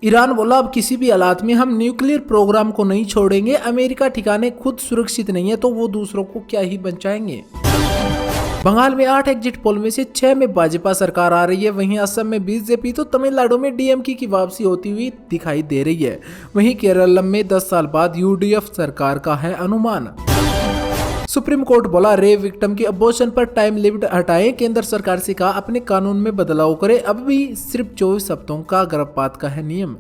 Iran बोला अब किसी भी हालात में हम न्यूक्लियर प्रोग्राम को नहीं छोड़ेंगे। अमेरिका ठिकाने खुद सुरक्षित नहीं है तो वो दूसरों को क्या ही बचाएंगे। बंगाल में 8 एग्जिट पोल में से 6 में भाजपा सरकार आ रही है। वहीं असम में बीजेपी तो तमिलनाडु में डीएमके की वापसी होती हुई दिखाई दे रही है। वहीं केरल में 10 साल बाद यूडीएफ सरकार का है अनुमान। सुप्रीम कोर्ट बोला रेप विक्टिम की अबॉर्शन पर टाइम लिमिट हटाएं। केंद्र सरकार से कहा अपने कानून में बदलाव करे। अब भी सिर्फ 24 हफ्तों का गर्भपात का है नियम।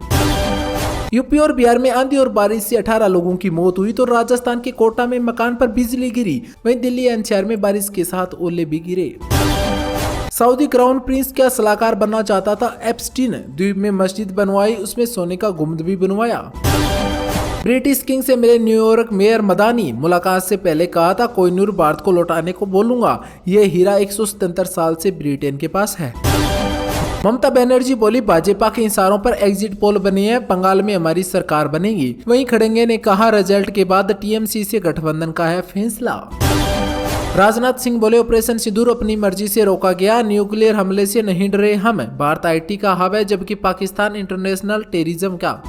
यूपी और बिहार में आंधी और बारिश से 18 लोगों की मौत हुई तो राजस्थान के कोटा में मकान पर बिजली गिरी। वहीं दिल्ली एनसीआर में बारिश के साथ ओले भी गिरे। सऊदी क्राउन प्रिंस क्या सलाहकार बनना चाहता था एप्स्टीन। द्वीप में मस्जिद बनवाई, उसमें सोने का गुम्बद भी बनवाया। ब्रिटिश किंग से मिले न्यूयॉर्क मेयर मदानी। मुलाकात से पहले कहा था कोहिनूर भारत को लौटाने को बोलूंगा। ये हीरा 177 साल से ब्रिटेन के पास है। ममता बनर्जी बोली भाजपा के इशारों पर एग्जिट पोल बनी है, बंगाल में हमारी सरकार बनेगी। वहीं खड़गे ने कहा रिजल्ट के बाद टीएमसी से गठबंधन का है फैसला। राजनाथ सिंह बोले ऑपरेशन सिंदूर अपनी मर्जी से रोका गया, न्यूक्लियर हमले से नहीं डरे हम। भारत आईटी का हब है जबकि पाकिस्तान इंटरनेशनल टेररिज्म का।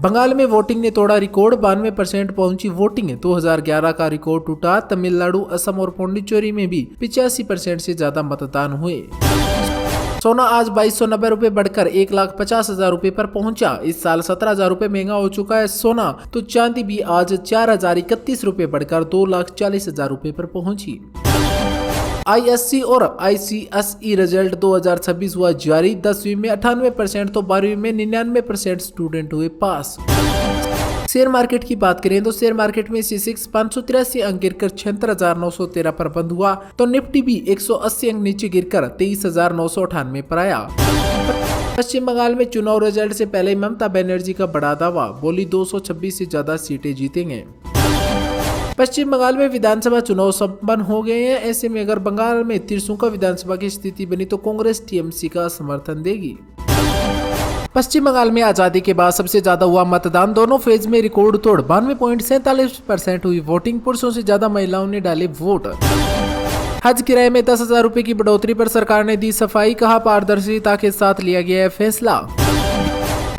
बंगाल में वोटिंग ने तोड़ा रिकॉर्ड, 92% पहुंची वोटिंग। 2011 का रिकॉर्ड टूटा। तमिलनाडु, असम और पौंडीचेरी में भी 85% से ज्यादा मतदान हुए। सोना आज 2290 रुपए बढ़कर 1,50,000 रुपए पर पहुंचा। इस साल 17,000 रुपए महंगा हो चुका है सोना। तो चांदी भी आज 4,031 रुपए बढ़कर 2,40,000 रुपए पर पहुंची। आईएससी और आईसीएसई रिजल्ट 2026 हुआ जारी। 10वीं में 98% तो 12वीं में 99% स्टूडेंट हुए पास। शेयर मार्केट की बात करें तो शेयर मार्केट में सेंसेक्स 583 अंक गिरकर 76,913 पर बंद हुआ तो निफ्टी भी 180 अंक नीचे गिरकर 23,998 पर आया। पश्चिम बंगाल में चुनाव रिजल्ट से पहले ममता बनर्जी का बड़ा दावा, बोली 226 से ज्यादा सीटें जीतेंगे। पश्चिम बंगाल में विधानसभा चुनाव संपन्न हो गए हैं। ऐसे में अगर बंगाल में तिरसुका विधानसभा की स्थिति बनी तो कांग्रेस टीएमसी का समर्थन देगी। पश्चिम बंगाल में आजादी के बाद सबसे ज्यादा हुआ मतदान, दोनों फेज में रिकॉर्ड तोड़ 92.47% हुई वोटिंग। पुरुषों से ज्यादा महिलाओं ने डाले वोट। हज किराए में 10,000 रुपए की बढ़ोतरी पर सरकार ने दी सफाई, कहा पारदर्शिता के साथ लिया गया है फैसला।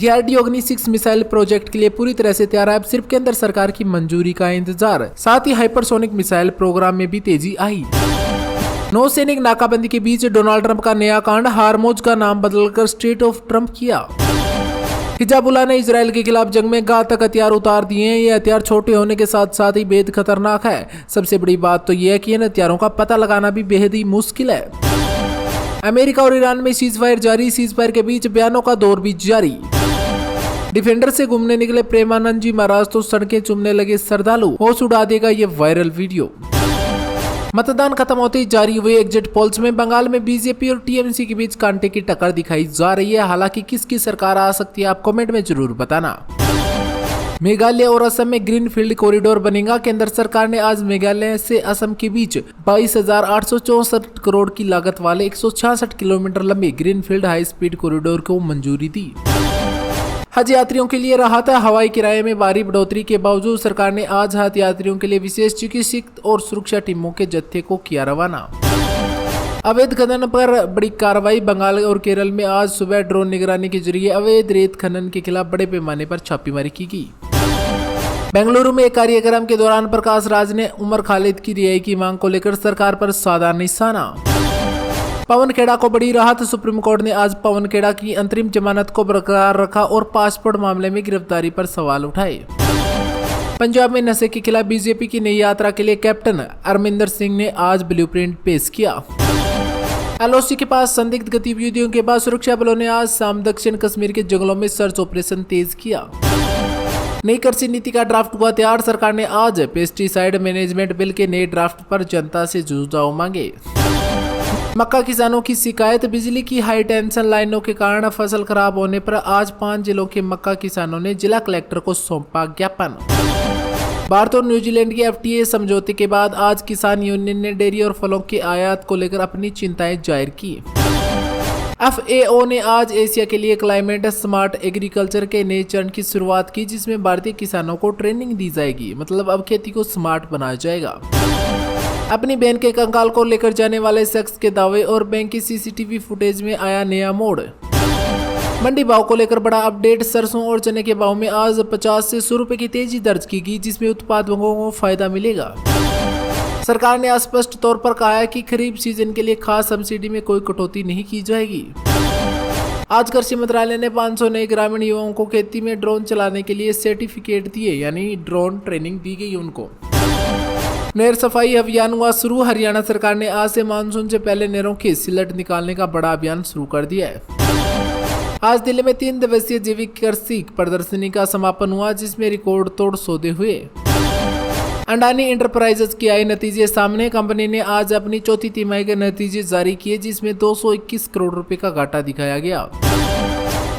डीआरडीओ अग्नि 6 मिसाइल प्रोजेक्ट के लिए पूरी तरह से तैयार है, अब सिर्फ केंद्र सरकार की मंजूरी का इंतजार। साथ ही हाइपरसोनिक मिसाइल प्रोग्राम में भी तेजी आई। नौसैनिक नाकाबंदी के बीच डोनाल्ड ट्रंप का नया कांड, हार्मोज का नाम बदलकर स्ट्रेट ऑफ ट्रंप किया। हिजाबुल्लाह ने इजराइल के खिलाफ जंग में घातक हथियार उतार दिए हैं। ये हथियार छोटे होने के साथ साथ ही बेहद खतरनाक है। सबसे बड़ी बात तो यह है कि इन हथियारों का पता लगाना भी बेहद ही मुश्किल है। अमेरिका और ईरान में सीजफायर जारी, सीजफायर के बीच बयानों का दौर भी जारी। डिफेंडर से घूमने निकले प्रेमानंद जी महाराज तो सड़कें चूमने लगे श्रद्धालु, होश उड़ा देगा ये वायरल वीडियो। मतदान खत्म होते ही जारी हुए एग्जिट पोल्स में बंगाल में बीजेपी और टीएमसी के बीच कांटे की टक्कर दिखाई जा रही है। हालांकि किसकी सरकार आ सकती है आप कमेंट में जरूर बताना। मेघालय और असम में ग्रीनफील्ड कॉरिडोर बनेगा। केंद्र सरकार ने आज मेघालय से असम के बीच 22,864 करोड़ की लागत वाले 166 किलोमीटर लंबे ग्रीनफील्ड हाई स्पीड कॉरिडोर को मंजूरी दी। हज यात्रियों के लिए राहत है, हवाई किराए में भारी बढ़ोतरी के बावजूद सरकार ने आज हज यात्रियों के लिए विशेष चिकित्सक और सुरक्षा टीमों के जत्थे को किया रवाना। अवैध खनन पर बड़ी कार्रवाई, बंगाल और केरल में आज सुबह ड्रोन निगरानी के जरिए अवैध रेत खनन के खिलाफ बड़े पैमाने पर छापेमारी की गई। बेंगलुरु में एक कार्यक्रम के दौरान प्रकाश राज ने उमर खालिद की रिहाई की मांग को लेकर सरकार पर साधा निशाना। पवन खेड़ा को बड़ी राहत, सुप्रीम कोर्ट ने आज पवन खेड़ा की अंतरिम जमानत को बरकरार रखा और पासपोर्ट मामले में गिरफ्तारी पर सवाल उठाए। पंजाब में नशे के खिलाफ बीजेपी की नई यात्रा के लिए कैप्टन अरमिंदर सिंह ने आज ब्लूप्रिंट पेश किया। एलओसी के पास संदिग्ध गतिविधियों के बाद सुरक्षा बलों ने आज शाम दक्षिण कश्मीर के जंगलों में सर्च ऑपरेशन तेज किया। नई कृषि नीति का ड्राफ्ट हुआ तैयार, सरकार ने आज पेस्टिसाइड मैनेजमेंट बिल के नए ड्राफ्ट पर जनता से सुझाव मांगे। मक्का किसानों की शिकायत, बिजली की हाई टेंशन लाइनों के कारण फसल खराब होने पर आज 5 जिलों के मक्का किसानों ने जिला कलेक्टर को सौंपा ज्ञापन। भारत और न्यूजीलैंड के एफटीए समझौते के बाद आज किसान यूनियन ने डेयरी और फलों की आयात को लेकर अपनी चिंताएं जाहिर की। एफएओ ने आज एशिया के लिए क्लाइमेट स्मार्ट एग्रीकल्चर के नए चरण की शुरुआत की, जिसमें भारतीय किसानों को ट्रेनिंग दी जाएगी। मतलब अब खेती को स्मार्ट बनाया जाएगा। अपनी बहन के कंकाल को लेकर जाने वाले शख्स के दावे और बैंक की सीसीटीवी फुटेज में आया नया मोड़। मंडी भाव को लेकर बड़ा अपडेट। सरसों और चने के भाव में आज 50 से 100 रुपए की तेजी दर्ज की गई, जिसमें उत्पादकों को फायदा मिलेगा। सरकार ने स्पष्ट तौर पर कहा है कि खरीफ सीजन के लिए खास सब्सिडी में कोई कटौती नहीं की जाएगी। आज कृषि मंत्रालय ने 500 नए ग्रामीण युवाओं को खेती में ड्रोन चलाने के लिए सर्टिफिकेट दिए, यानी ड्रोन ट्रेनिंग दी गई उनको। नहर सफाई अभियान हुआ शुरू। हरियाणा सरकार ने आज से मानसून से पहले नहरों के सिलट निकालने का बड़ा अभियान शुरू कर दिया है। आज दिल्ली में 3 दिवसीय जैविक कृषि प्रदर्शनी का समापन हुआ, जिसमें रिकॉर्ड तोड़ सौदे हुए। अडानी इंटरप्राइजेज के आए नतीजे सामने। कंपनी ने आज अपनी चौथी तिमाही के नतीजे जारी किए, जिसमें 221 करोड़ रुपए का घाटा दिखाया गया।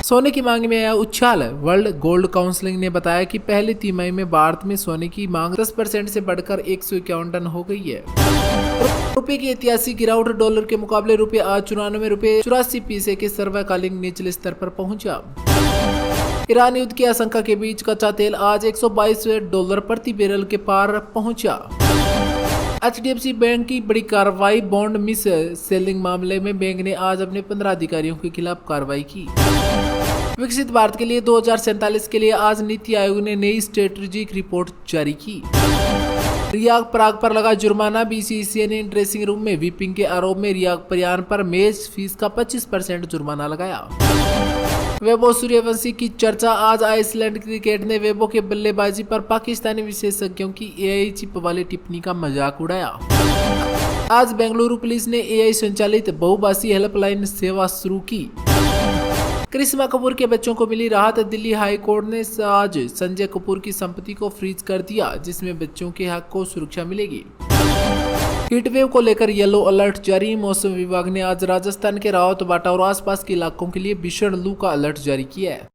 सोने की मांग में आया उछाल। वर्ल्ड गोल्ड काउंसिल ने बताया कि पहली तिमाही में भारत में सोने की मांग 10% से बढ़कर 151 टन हो गई है। रुपए की ऐतिहासिक गिरावट। डॉलर के मुकाबले रुपए आज 94 रुपए 84 पैसे के सर्वकालिक निचले स्तर पर पहुंचा। ईरान युद्ध की आशंका के बीच कच्चा तेल आज $122 प्रति बैरल के पार पहुंचा। HDFC बैंक की बड़ी कार्रवाई। बॉन्ड मिस सेलिंग मामले में बैंक ने आज अपने 15 अधिकारियों के खिलाफ कार्रवाई की। विकसित भारत के लिए 2047 के लिए आज नीति आयोग ने नई स्ट्रेटेजिक रिपोर्ट जारी की। रियाग पराग पर लगा जुर्माना। BCCI ने ड्रेसिंग रूम में वीपिंग के आरोप में रियाग परियान पर मैच फीस का 25% जुर्माना लगाया। वैभव सूर्यवंशी की चर्चा। आज आइसलैंड क्रिकेट ने वैभव के बल्लेबाजी पर पाकिस्तानी विशेषज्ञों की AI चिप वाली टिप्पणी का मजाक उड़ाया। आज बेंगलुरु पुलिस ने AI संचालित बहुभाषी हेल्पलाइन सेवा शुरू की। करिश्मा कपूर के बच्चों को मिली राहत। दिल्ली हाई कोर्ट ने आज संजय कपूर की संपत्ति को फ्रीज कर दिया, जिसमें बच्चों के हक को सुरक्षा मिलेगी। हीटवेव को लेकर येलो अलर्ट जारी। मौसम विभाग ने आज राजस्थान के रावतबाटा और आसपास के इलाकों के लिए भीषण लू का अलर्ट जारी किया है।